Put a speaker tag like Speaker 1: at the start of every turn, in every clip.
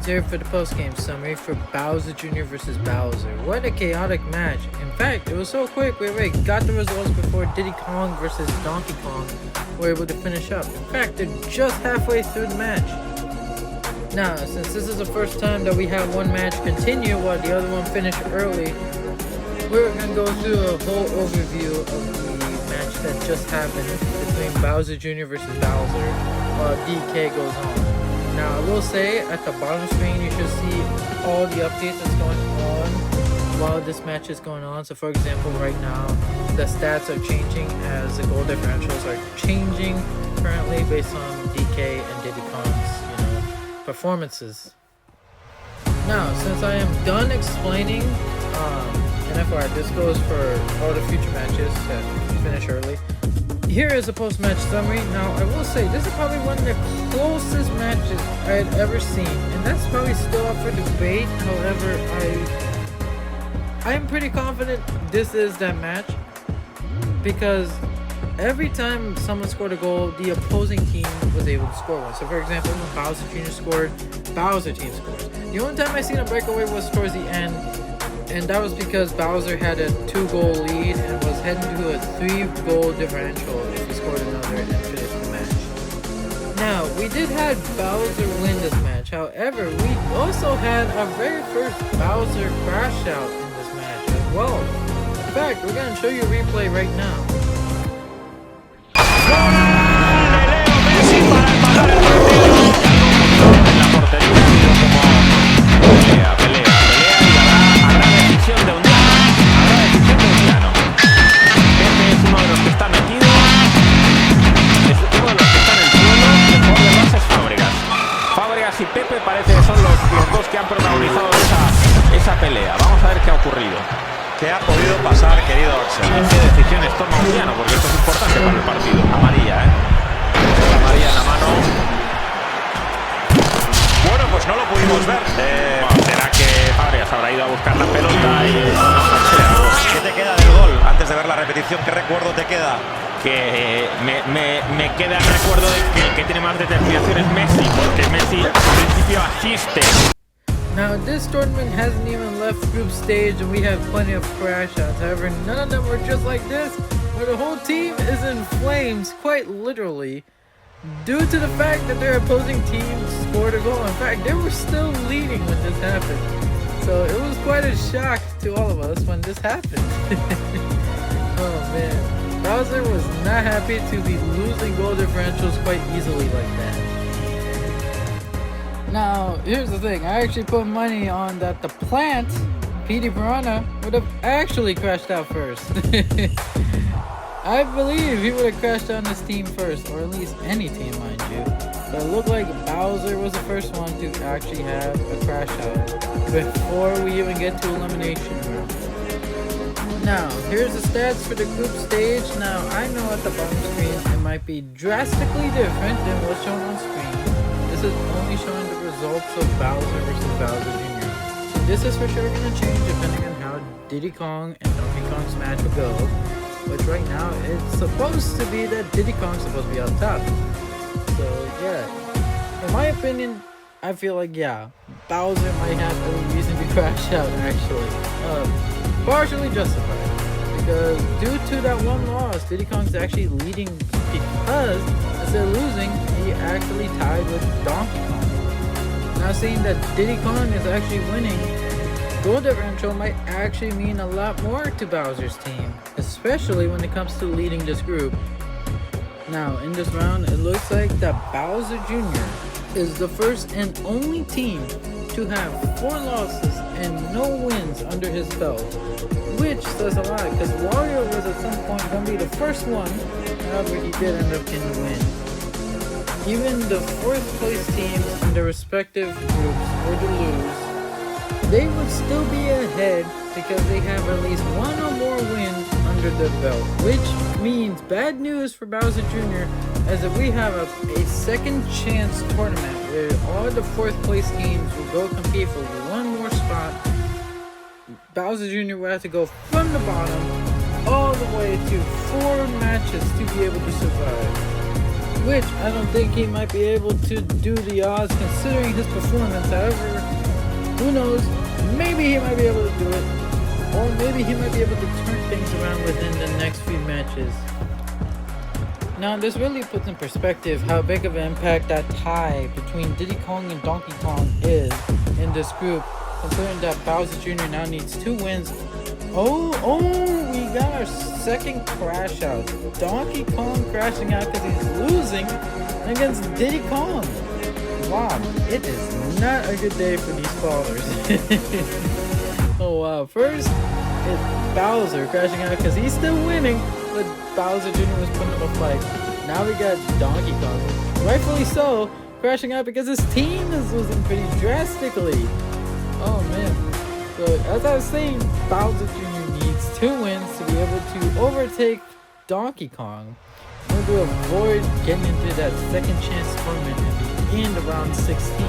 Speaker 1: here for the post-game summary for Bowser Jr. versus Bowser. What a chaotic match. In fact, it was so quick, we already got the results before Diddy Kong versus Donkey Kong were able to finish up. In fact, they're just halfway through the match. Now, since this is the first time that we have one match continue while the other one finished early, we're going to go through a whole overview of the match that just happened between Bowser Jr. versus Bowser while DK goes on. Now, I will say, at the bottom screen, you should see all the updates that's going on while this match is going on. So, for example, right now, the stats are changing as the goal differentials are changing currently based on DK and Diddy Kong's, performances. Now, since I am done explaining, and FYI, this goes for all the future matches that finish early. Here is a post-match summary. Now, I will say, this is probably one of the closest matches I had ever seen, and that's probably still up for debate. However, I am pretty confident this is that match, because every time someone scored a goal, the opposing team was able to score one. So, for example, when Bowser Jr. scored, Bowser team scores. The only time I seen a breakaway was towards the end, and that was because Bowser had a 2-goal lead and was heading to a 3-goal differential if he scored another and finished the match. Now, we did have Bowser win this match. However, we also had our very first Bowser crash out in this match as well. In fact, we're going to show you a replay right now.
Speaker 2: Y Pepe parece que son los dos que han protagonizado esa pelea. Vamos a ver qué ha ocurrido.
Speaker 3: ¿Qué ha podido pasar, querido Axel?
Speaker 2: ¿Qué decisiones toma Llano? Porque esto es importante para el partido. Amarilla, amarilla en la mano.
Speaker 3: Bueno, pues no lo pudimos ver.
Speaker 2: Será que Fábregas habrá ido a buscar la pelota y...
Speaker 3: ¿Qué te queda del gol? Antes de ver la repetición, ¿qué recuerdo te queda?
Speaker 2: Que me queda el recuerdo de que el que tiene más determinación es Messi, porque Messi al principio asiste.
Speaker 1: Now, this tournament hasn't even left group stage and we have plenty of crash outs. However, none of them were just like this, where the whole team is in flames, quite literally, due to the fact that their opposing team scored a goal. In fact, they were still leading when this happened. So it was quite a shock to all of us when this happened. Oh man. Bowser was not happy to be losing goal differentials quite easily like that. Now, here's the thing. I actually put money on that the plant, Petey Piranha, would have actually crashed out first. I believe he would have crashed on this team first, or at least any team, mind you. But it looked like Bowser was the first one to actually have a crash out before we even get to elimination round. Now, here's the stats for the group stage. Now, I know at the bottom screen it might be drastically different than what's shown on screen. This is only showing the results of Bowser versus Bowser Jr. This is for sure going to change depending on how Diddy Kong and Donkey Kong's match will go. Which right now, it's supposed to be that Diddy Kong's supposed to be on top. So, yeah. In my opinion, I feel like, yeah, Bowser might have a reason to crash out, actually. Partially justified, because due to that one loss, Diddy Kong's actually leading because instead of losing, he actually tied with Donkey Kong. Now seeing that Diddy Kong is actually winning, goal differential might actually mean a lot more to Bowser's team, especially when it comes to leading this group. Now in this round, it looks like that Bowser Jr. is the first and only team to have 4 losses and no wins under his belt, which says a lot because Wario was at some point going to be the first one. However, he did end up getting a win. Even the 4th place teams in their respective groups were to lose, they would still be ahead because they have at least 1 or more wins under their belt, which means bad news for Bowser Jr. as if we have a second chance tournament where all the 4th place teams will go compete for 1 more spot. Bowser Jr. will have to go from the bottom all the way to 4 matches to be able to survive. Which I don't think he might be able to do the odds considering his performance. However, Who knows? Maybe he might be able to do it. Or maybe he might be able to turn things around within the next few matches. Now, this really puts in perspective how big of an impact that tie between Diddy Kong and Donkey Kong is in this group, considering that Bowser Jr. now needs 2 wins. Oh, we got our second crash out. Donkey Kong crashing out because he's losing against Diddy Kong. Wow, it is not a good day for these fathers. Oh wow, first it's Bowser crashing out because he's still winning, but Bowser Jr. was putting up a fight. Now we got Donkey Kong, rightfully so, crashing out because his team is losing pretty drastically. Oh man. So as I was saying, Bowser Jr. needs 2 wins to be able to overtake Donkey Kong in order to avoid getting into that second chance tournament at the end of round 16,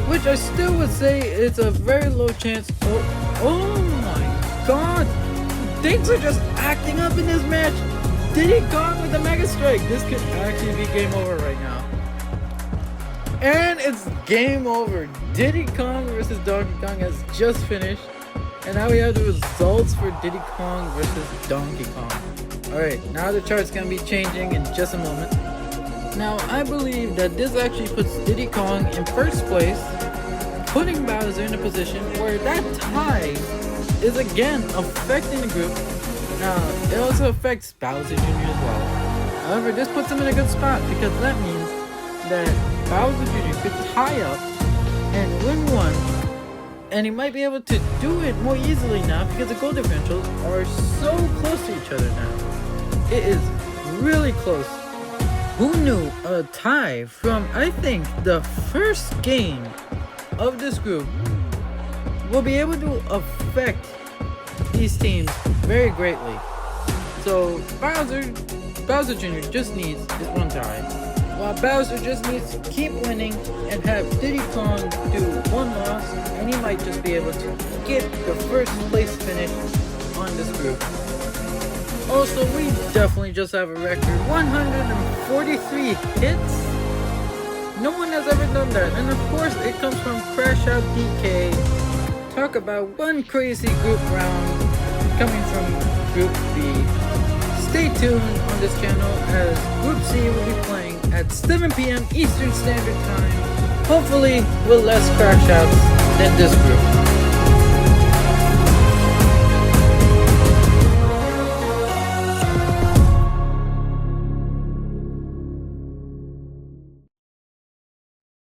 Speaker 1: which I still would say it's a very low chance. Oh my god, things are just acting up in this match. Diddy Kong with the Mega Strike. This could actually be game over right now. And it's game over. Diddy Kong versus Donkey Kong has just finished. And now we have the results for Diddy Kong versus Donkey Kong. Alright, now the chart's gonna be changing in just a moment. Now, I believe that this actually puts Diddy Kong in first place, putting Bowser in a position where that tie is again affecting the group. Now, it also affects Bowser Jr. as well. However, this puts him in a good spot because that means that Bowser Jr. could tie up and win one, and he might be able to do it more easily now because the goal differentials are so close to each other now. It is really close. Who knew a tie from, I think, the first game of this group will be able to affect these teams very greatly. So Bowser Jr. just needs this one tie, while Bowser just needs to keep winning and have Diddy Kong do one loss, and he might just be able to get the first place finish on this group. Also, we definitely just have a record 143 hits. No one has ever done that, and of course it comes from Crash Out DK. Talk about one crazy group round coming from Group B. Stay tuned on this channel as Group C will be playing at 7 p.m. Eastern Standard Time, hopefully with less crash outs than this group.